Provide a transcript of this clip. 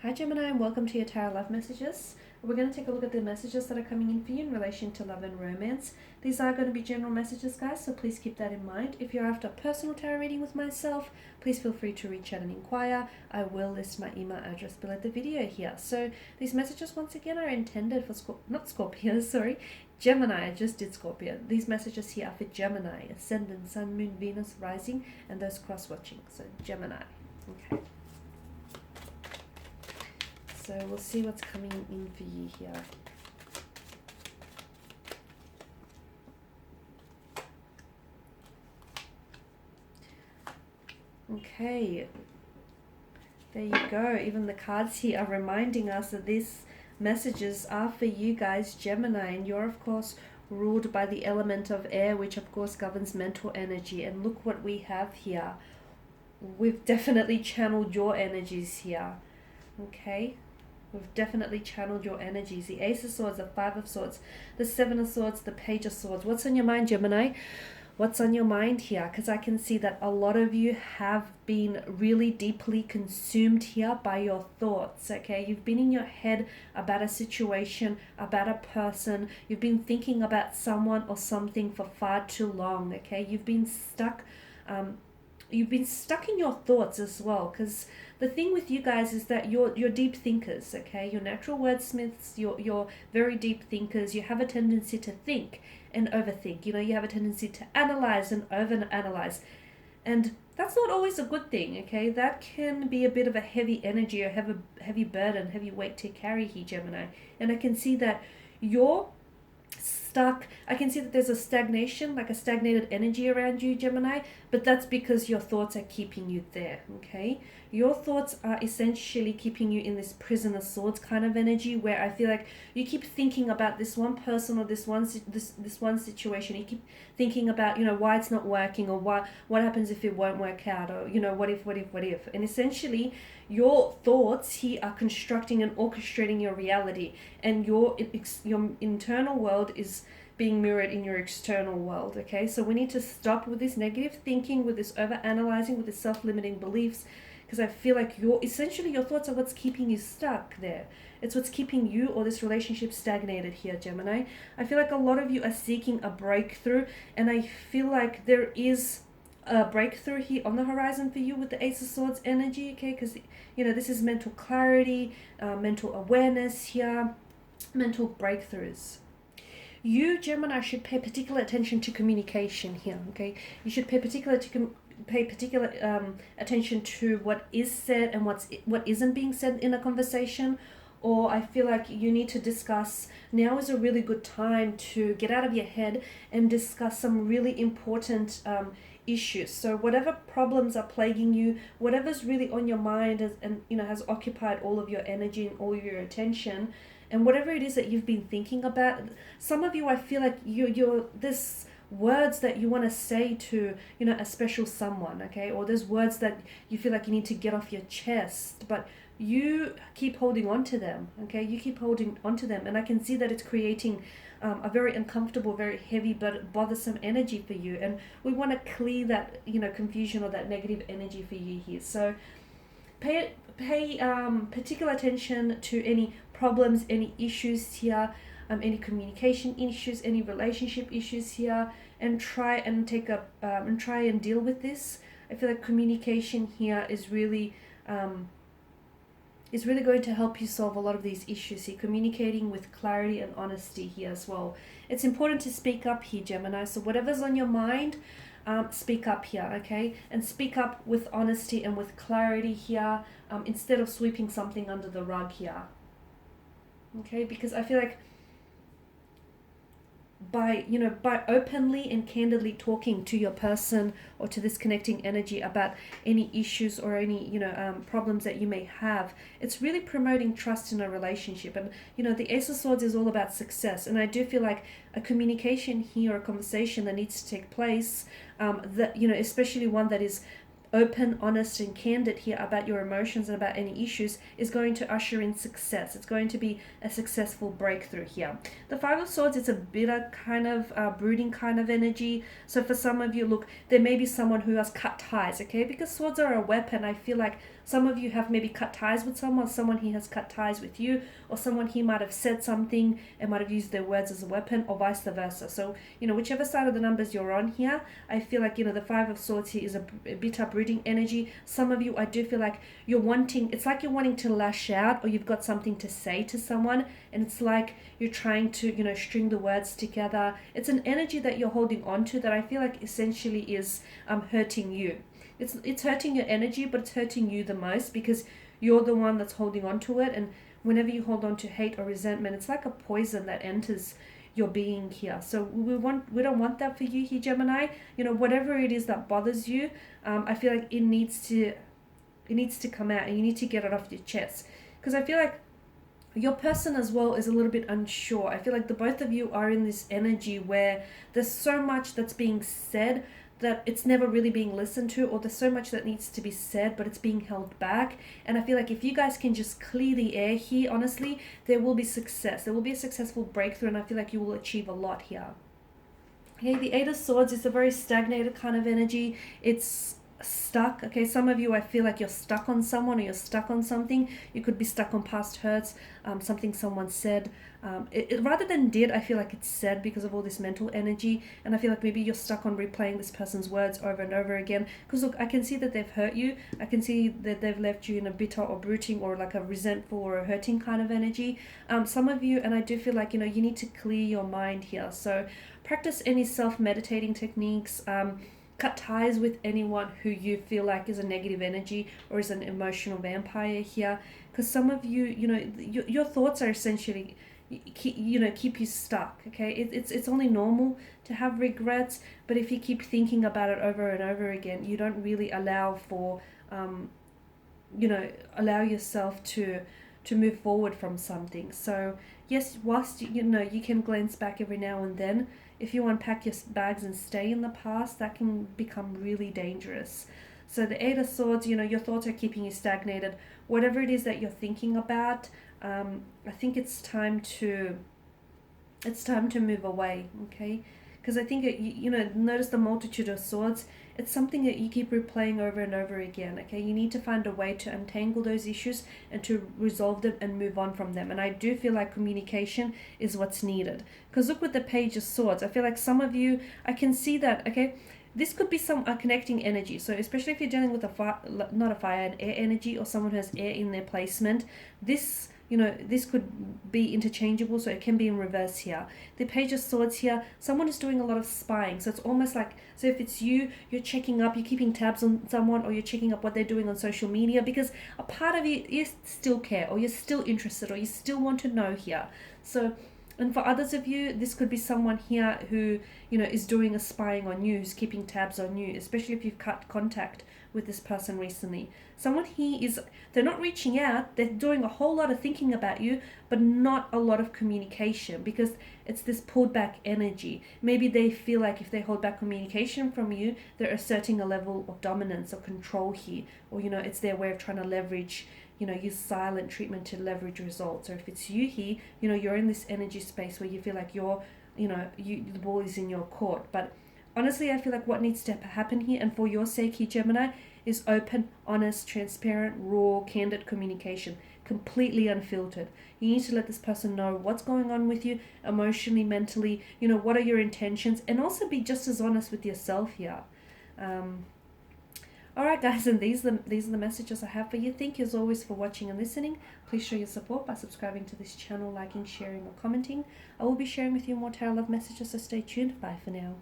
Hi Gemini, and welcome to your Tarot Love Messages. We're going to take a look at the messages that are coming in for you in relation to love and romance. These are going to be general messages, guys, so please keep that in mind. If you're after a personal tarot reading with myself, please feel free to reach out and inquire. I will list my email address below the video here. So these messages, once again, are intended for Gemini. I just did Scorpio. These messages here are for Gemini, Ascendant, Sun, Moon, Venus, Rising, and those cross-watching. So Gemini. Okay. So we'll see what's coming in for you here. Okay, there you go. Even the cards here are reminding us that these messages are for you guys, Gemini, and you're of course ruled by the element of air, which of course governs mental energy. And look what we have here. We've definitely channeled your energies here. Okay. We've definitely channeled your energies. The Ace of Swords, the Five of Swords, the Seven of Swords, the Page of Swords. What's on your mind, Gemini? What's on your mind here? Because I can see that a lot of you have been really deeply consumed here by your thoughts, okay? You've been in your head about a situation, about a person. You've been thinking about someone or something for far too long, okay? You've been stuck in your thoughts as well, because the thing with you guys is that you're deep thinkers, okay? You're natural wordsmiths, you're very deep thinkers. You have a tendency to think and overthink. You know, you have a tendency to analyze and overanalyze. And that's not always a good thing, okay? That can be a bit of a heavy energy or heavy burden, heavy weight to carry here, Gemini. And I can see that you're stuck. I can see that there's a stagnation, like a stagnated energy around you, Gemini, but that's because your thoughts are keeping you there, okay? Your thoughts are essentially keeping you in this Prison of Swords kind of energy, where I feel like you keep thinking about this one person or this one situation. You keep thinking about, you know, why it's not working, or what happens if it won't work out, or, you know, what if. And essentially your thoughts here are constructing and orchestrating your reality, and your internal world is being mirrored in your external world, okay? So we need to stop with this negative thinking, with this over-analyzing, with this self-limiting beliefs, because I feel like your thoughts are what's keeping you stuck there. It's what's keeping you or this relationship stagnated here, Gemini. I feel like a lot of you are seeking a breakthrough, and I feel like there is a breakthrough here on the horizon for you with the Ace of Swords energy, okay? Because, you know, this is mental clarity, mental awareness here, mental breakthroughs. You, Gemini, should pay particular attention to communication here, okay? You should pay particular attention to what is said and what isn't being said in a conversation. Or I feel like you need to discuss, now is a really good time to get out of your head and discuss some really important issues. So whatever problems are plaguing you, whatever's really on your mind and you know, has occupied all of your energy and all your attention, and whatever it is that you've been thinking about, some of you, I feel like you're this words that you want to say to, you know, a special someone, okay? Or there's words that you feel like you need to get off your chest, but you keep holding on to them, okay? You keep holding on to them, and I can see that it's creating a very uncomfortable, very heavy, but bothersome energy for you. And we want to clear that, you know, confusion or that negative energy for you here. So pay particular attention to any problems, any issues here, any communication issues, any relationship issues here, and try and deal with this. I feel like communication here is really going to help you solve a lot of these issues here. Communicating with clarity and honesty here as well. It's important to speak up here, Gemini. So whatever's on your mind, speak up here, okay? And speak up with honesty and with clarity here, instead of sweeping something under the rug here. Okay, because I feel like by openly and candidly talking to your person or to this connecting energy about any issues or any, you know, problems that you may have, it's really promoting trust in a relationship. And, you know, the Ace of Swords is all about success, and I do feel like a communication here, a conversation that needs to take place, that, you know, especially one that is open, honest, and candid here about your emotions and about any issues, is going to usher in success. It's going to be a successful breakthrough here. The Five of Swords, it's a bitter kind of brooding kind of energy. So for some of you, look, there may be someone who has cut ties, okay? Because swords are a weapon. I feel like Some of you have maybe cut ties with someone he has cut ties with you, or someone he might have said something and might have used their words as a weapon, or vice versa. So, whichever side of the numbers you're on here, I feel like, the Five of Swords here is a bit uprooting energy. Some of you, I do feel like it's like you're wanting to lash out, or you've got something to say to someone, and it's like you're trying to, string the words together. It's an energy that you're holding on to that I feel like essentially is hurting you. It's hurting your energy, but it's hurting you the most because you're the one that's holding on to it. And whenever you hold on to hate or resentment, it's like a poison that enters your being here. So we don't want that for you here, Gemini. Whatever it is that bothers you, I feel like it needs to come out, and you need to get it off your chest. Because I feel like your person as well is a little bit unsure. I feel like the both of you are in this energy where there's so much that's being said that it's never really being listened to, or there's so much that needs to be said but it's being held back. And I feel like if you guys can just clear the air here, honestly, there will be success. There will be a successful breakthrough, and I feel like you will achieve a lot here. Okay, the Eight of Swords is a very stagnated kind of energy. It's stuck. Okay, some of you, I feel like you're stuck on someone, or you're stuck on something. You could be stuck on past hurts, something someone said. Rather than did, I feel like it's said because of all this mental energy. And I feel like maybe you're stuck on replaying this person's words over and over again. Because look, I can see that they've hurt you. I can see that they've left you in a bitter or brooding or like a resentful or a hurting kind of energy. Some of you, and I do feel like, you need to clear your mind here. So practice any self-meditating techniques. Cut ties with anyone who you feel like is a negative energy or is an emotional vampire here. Because some of you, your thoughts are essentially, keep you stuck. Okay, it's only normal to have regrets, but if you keep thinking about it over and over again, you don't really allow for, allow yourself to move forward from something. So yes, whilst you can glance back every now and then, if you unpack your bags and stay in the past, that can become really dangerous. So the Eight of Swords, your thoughts are keeping you stagnated. Whatever it is that you're thinking about, I think it's time to move away, okay? Because I think, notice the multitude of swords. It's something that you keep replaying over and over again, okay? You need to find a way to untangle those issues and to resolve them and move on from them. And I do feel like communication is what's needed. Because look with the Page of Swords. I feel like some of you, I can see that, okay? This could be some connecting energy. So especially if you're dealing with an air energy, or someone who has air in their placement, this could be interchangeable, so it can be in reverse here. The Page of Swords here, someone is doing a lot of spying. So it's almost like, so if it's you, you're checking up, you're keeping tabs on someone, or you're checking up what they're doing on social media, because a part of you still care, or you're still interested, or you still want to know here. So, and for others of you, this could be someone here who, is doing a spying on you, who's keeping tabs on you, especially if you've cut contact with this person recently. Someone here they're not reaching out, they're doing a whole lot of thinking about you, but not a lot of communication, because it's this pulled back energy. Maybe they feel like if they hold back communication from you, they're asserting a level of dominance or control here, or, it's their way of trying to leverage, use silent treatment to leverage results. Or if it's you here, you're in this energy space where you feel like the ball is in your court. But honestly, I feel like what needs to happen here, and for your sake here, Gemini, is open, honest, transparent, raw, candid communication, completely unfiltered. You need to let this person know what's going on with you emotionally, mentally, what are your intentions, and also be just as honest with yourself here. Alright guys, and these are the messages I have for you. Thank you as always for watching and listening. Please show your support by subscribing to this channel, liking, sharing or commenting. I will be sharing with you more tarot love messages, so stay tuned. Bye for now.